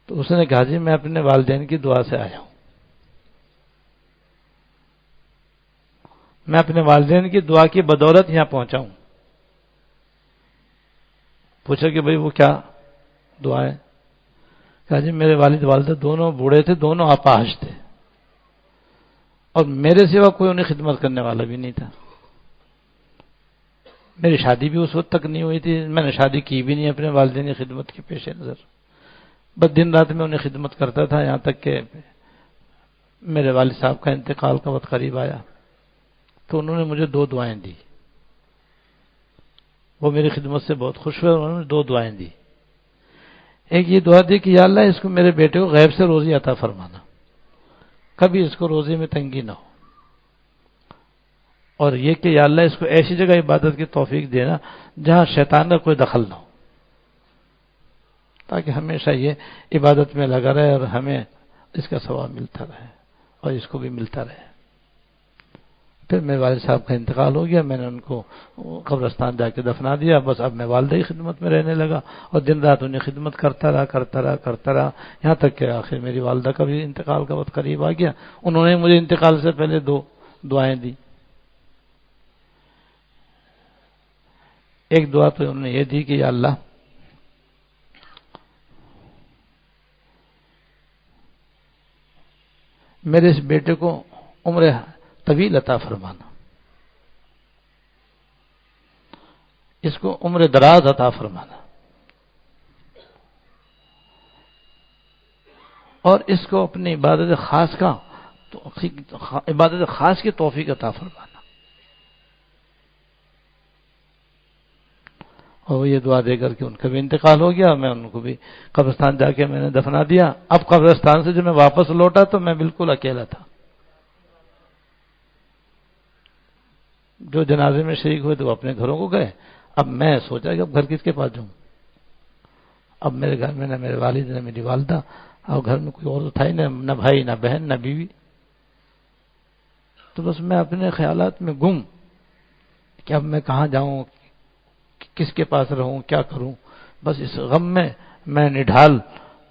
تو اس نے کہا جی میں اپنے والدین کی دعا سے آیا ہوں، میں اپنے والدین کی دعا کی بدولت یہاں پہنچا ہوں۔ پوچھا کہ بھئی وہ کیا دعا ہے؟ کہا جی میرے والد والدہ دونوں بوڑھے تھے، دونوں اپاہج تھے، اور میرے سوا کوئی انہیں خدمت کرنے والا بھی نہیں تھا۔ میری شادی بھی اس وقت تک نہیں ہوئی تھی، میں نے شادی کی بھی نہیں اپنے والدین کی خدمت کے پیش نظر۔ بس دن رات میں انہیں خدمت کرتا تھا، یہاں تک کہ میرے والد صاحب کا انتقال کا وقت قریب آیا تو انہوں نے مجھے 2 دعائیں دی. وہ میری خدمت سے بہت خوش ہوئے، انہوں نے 2 دعائیں دی. ایک یہ دعا دی کہ یا اللہ اس کو، میرے بیٹے کو غیب سے روزی عطا فرمانا، کبھی اس کو روزی میں تنگی نہ ہو، اور یہ کہ یا اللہ اس کو ایسی جگہ عبادت کی توفیق دینا جہاں شیطان کا کوئی دخل نہ ہو، تاکہ ہمیشہ یہ عبادت میں لگا رہے اور ہمیں اس کا ثواب ملتا رہے اور اس کو بھی ملتا رہے. پھر میرے والد صاحب کا انتقال ہو گیا، میں نے ان کو قبرستان جا کے دفنا دیا. بس اب میں والدہ کی خدمت میں رہنے لگا اور دن رات انہیں خدمت کرتا رہا یہاں تک کہ آخر میری والدہ کا بھی انتقال کا وقت قریب آ گیا. انہوں نے مجھے انتقال سے پہلے 2 دعائیں دی. ایک دعا تو انہوں نے یہ دی کہ یا اللہ میرے اس بیٹے کو عمر طویل عطا فرمانا، اس کو عمر دراز عطا فرمانا، اور اس کو اپنی عبادت خاص کی توفیق عطا فرمانا. اور یہ دعا دے کر کے ان کا بھی انتقال ہو گیا. میں ان کو بھی قبرستان جا کے میں نے دفنا دیا. اب قبرستان سے جب میں واپس لوٹا تو میں بالکل اکیلا تھا. جو جنازے میں شریک ہوئے تو وہ اپنے گھروں کو گئے. اب میں سوچا کہ اب گھر کس کے پاس جاؤں. اب میرے گھر میں نہ میرے والد نہ میری والدہ، اور گھر میں کوئی اور تو تھا ہی نہ بھائی نہ بہن نہ بیوی. تو بس میں اپنے خیالات میں گم کہ اب میں کہاں جاؤں، کس کے پاس رہوں، کیا کروں. بس اس غم میں نڈھال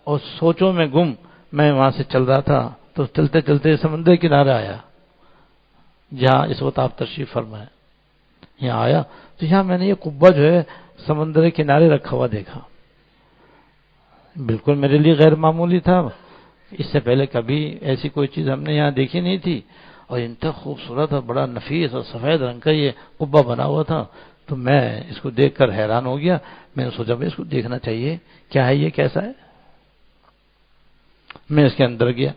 اور سوچوں میں گم میں وہاں سے چل رہا تھا. تو چلتے چلتے سمندر کنارے آیا جہاں اس وقت آپ تشریف فرمائے. یہاں آیا تو یہاں میں نے یہ قبہ جو ہے سمندر کنارے رکھا ہوا دیکھا. بالکل میرے لیے غیر معمولی تھا. اس سے پہلے کبھی ایسی کوئی چیز ہم نے یہاں دیکھی نہیں تھی، اور انتہا خوبصورت اور بڑا نفیس اور سفید رنگ کا یہ قبہ بنا ہوا تھا. تو میں اس کو دیکھ کر حیران ہو گیا. میں نے سوچا بھائی اس کو دیکھنا چاہیے، کیا ہے یہ، کیسا ہے. میں اس کے اندر گیا.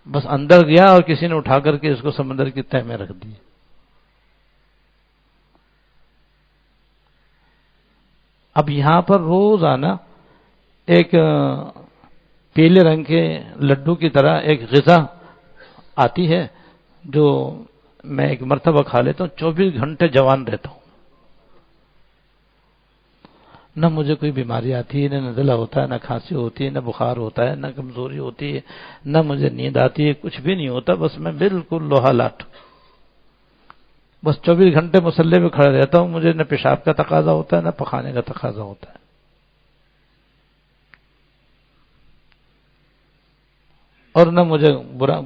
بس اندر گیا اور کسی نے اٹھا کر کے اس کو سمندر کی تہ میں رکھ دی. اب یہاں پر روزانہ ایک پیلے رنگ کے لڈو کی طرح ایک غذا آتی ہے جو میں ایک مرتبہ کھا لیتا ہوں. 24 گھنٹے جوان رہتا ہوں. نہ مجھے کوئی بیماری آتی ہے، نہ نزلہ ہوتا ہے، نہ کھانسی ہوتی ہے، نہ بخار ہوتا ہے، نہ کمزوری ہوتی ہے، نہ مجھے نیند آتی ہے، کچھ بھی نہیں ہوتا. بس میں بالکل لوہا لاٹ. بس 24 گھنٹے مسلح پہ کھڑا رہتا ہوں. مجھے نہ پیشاب کا تقاضا ہوتا ہے نہ پخانے کا تقاضا ہوتا ہے. اور نہ مجھے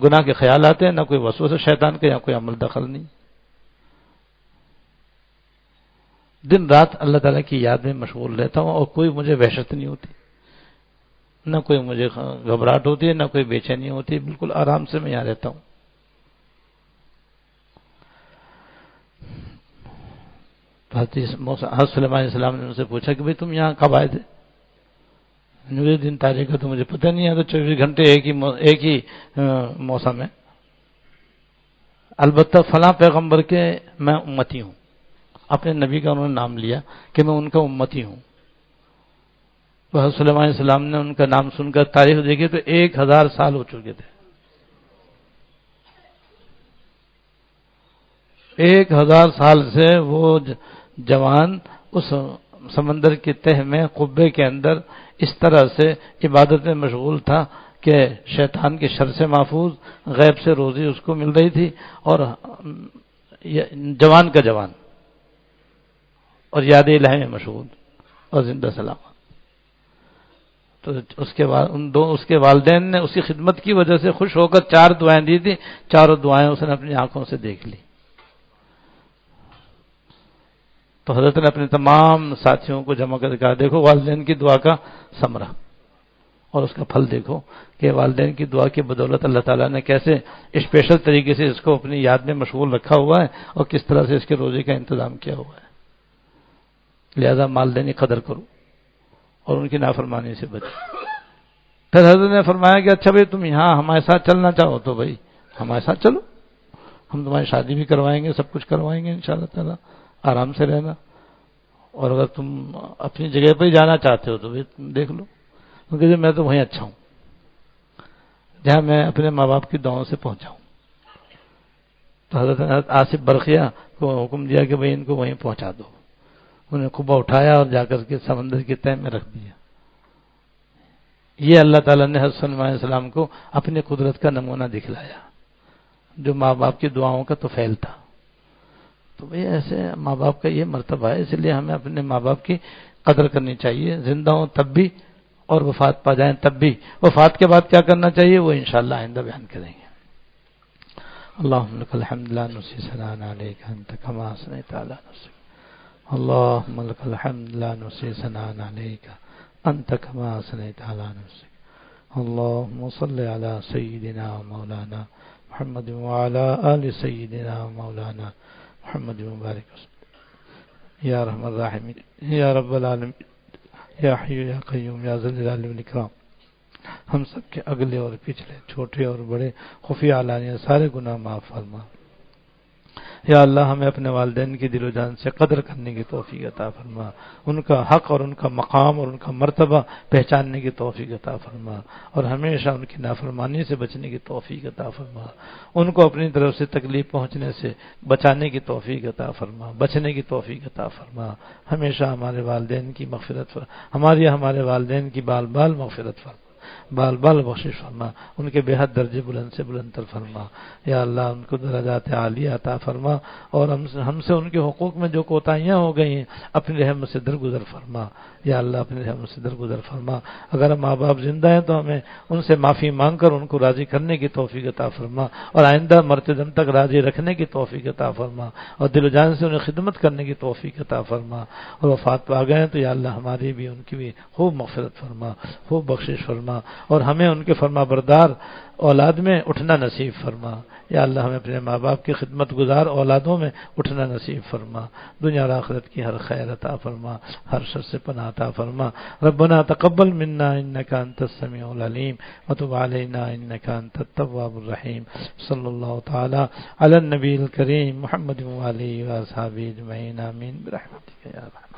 گناہ کے خیال آتے ہیں، نہ کوئی وسوسہ شیطان کا یا کوئی عمل دخل نہیں. دن رات اللہ تعالیٰ کی یاد میں مشغول رہتا ہوں اور کوئی مجھے وحشت نہیں ہوتی، نہ کوئی مجھے گھبراہٹ ہوتی ہے، نہ کوئی بے چینی ہوتی ہے. بالکل آرام سے میں یہاں رہتا ہوں. حضرت سلیمان علیہ السلام نے ان سے پوچھا کہ بھئی تم یہاں کب آئے تھے؟ مجھے دن تاریخ کا تو مجھے پتہ نہیں ہے. تو 24 گھنٹے ایک ہی موسم ہے. البتہ فلاں پیغمبر کے میں امتی ہوں. اپنے نبی کا انہوں نے نام لیا کہ میں ان کا امتی ہوں. حضرت سلیمان علیہ السلام نے ان کا نام سن کر تاریخ دیکھی تو 1000 سال ہو چکے تھے. 1000 سال سے وہ جوان اس سمندر کی تہ میں قبے کے اندر اس طرح سے عبادت میں مشغول تھا کہ شیطان کے شر سے محفوظ، غیب سے روزی اس کو مل رہی تھی، اور جوان کا جوان اور یاد الہی میں مشغول اور زندہ سلامت. تو اس کے بعد اس کے والدین نے اس کی خدمت کی وجہ سے خوش ہو کر 4 دعائیں دی تھی. چاروں دعائیں اس نے اپنی آنکھوں سے دیکھ لی. تو حضرت نے اپنے تمام ساتھیوں کو جمع کر کہا دیکھو والدین کی دعا کا ثمرہ اور اس کا پھل دیکھو کہ والدین کی دعا کی بدولت اللہ تعالیٰ نے کیسے اسپیشل طریقے سے اس کو اپنی یاد میں مشغول رکھا ہوا ہے اور کس طرح سے اس کے روزے کا انتظام کیا ہوا ہے. لہذا والدین کی قدر کرو اور ان کی نافرمانی سے بچو۔ پھر حضرت نے فرمایا کہ اچھا بھائی تم یہاں ہمارے ساتھ چلنا چاہو تو بھائی ہمارے ساتھ چلو، ہم تمہاری شادی بھی کروائیں گے، سب کچھ کروائیں گے انشاءاللہ تعالی، آرام سے رہنا۔ اور اگر تم اپنی جگہ پہ ہی جانا چاہتے ہو تو تم دیکھ لو، کیونکہ میں تو وہیں اچھا ہوں جہاں میں اپنے ماں باپ کی دعاؤں سے پہنچا ہوں۔ تو حضرت آصف برقیہ کو حکم دیا کہ بھائی ان کو وہیں پہنچا دو۔ انہیں قبا اٹھایا اور جا کر کے سمندر کی تہہ میں رکھ دیا۔ یہ اللہ تعالیٰ نے حضرت سلیمان علیہ السلام کو اپنی قدرت کا نمونہ دکھلایا، جو ماں باپ کی دعاؤں کا طفیل تھا۔ تو بھئی ایسے ماں باپ کا یہ مرتبہ ہے، اس لیے ہمیں اپنے ماں باپ کی قدر کرنی چاہیے، زندہ ہوں تب بھی اور وفات پا جائیں تب بھی۔ وفات کے بعد کیا کرنا چاہیے وہ انشاءاللہ آئندہ بیان کریں گے۔ اللہم لک الحمد لا نحصی ثناء علیک انت کما اثنیت علی نفسک، اللہم لک الحمد لا نحصی ثناء علیک انت کما اثنیت علی نفسک، اللہم صل علی سیدنا مولانا محمد وعلی آل سیدنا مولانا محمد مبارک وسلم، یا رحم الراحمین یا رب العالمین یا حی یا قیوم یا ذی الجلال والاکرام۔ ہم سب کے اگلے اور پچھلے، چھوٹے اور بڑے، خفیہ علانیہ سارے گناہ معاف فرما۔ یا اللہ ہمیں اپنے والدین کی دل و جان سے قدر کرنے کی توفیق عطا فرما، ان کا حق اور ان کا مقام اور ان کا مرتبہ پہچاننے کی توفیق عطا فرما، اور ہمیشہ ان کی نافرمانی سے بچنے کی توفیق عطا فرما، ان کو اپنی طرف سے تکلیف پہنچنے سے بچانے کی توفیق عطا فرما، بچنے کی توفیق عطا فرما۔ ہمیشہ ہمارے والدین کی مغفرت فرما، ہمارے والدین کی بال بال مغفرت فرما، بال بال بخشش فرما، ان کے بے حد درجے بلند سے بلندتر فرما۔ یا اللہ ان کو درجات عالیہ عطا فرما، اور ہم سے ان کے حقوق میں جو کوتاہیاں ہو گئی ہیں اپنی رحمت سے درگزر فرما۔ یا اللہ اپنی رحمت سے درگزر فرما۔ اگر ماں باپ زندہ ہیں تو ہمیں ان سے معافی مانگ کر ان کو راضی کرنے کی توفیق عطا فرما، اور آئندہ مرتے دم تک راضی رکھنے کی توفیق عطا فرما، اور دل و جان سے انہیں خدمت کرنے کی توفیق عطا فرما۔ اور وفات پا گئے تو یا اللہ ہماری بھی ان کی بھی خوب مغفرت فرما، خوب بخشش فرما، اور ہمیں ان کے فرما بردار اولاد میں اٹھنا نصیب فرما۔ یا اللہ ہمیں اپنے ماں باپ کی خدمت گزار اولادوں میں اٹھنا نصیب فرما، دنیا اور آخرت کی ہر خیر عطا فرما، ہر شر سے پناہ عطا فرما۔ ربنا تقبل منا انك انت السميع العليم وتب علينا انك انت التواب الرحيم، صلی اللہ تعالی علی النبی الکریم محمد وعلى اله وصحبه اجمعین، آمین برحمتک یا رحمت۔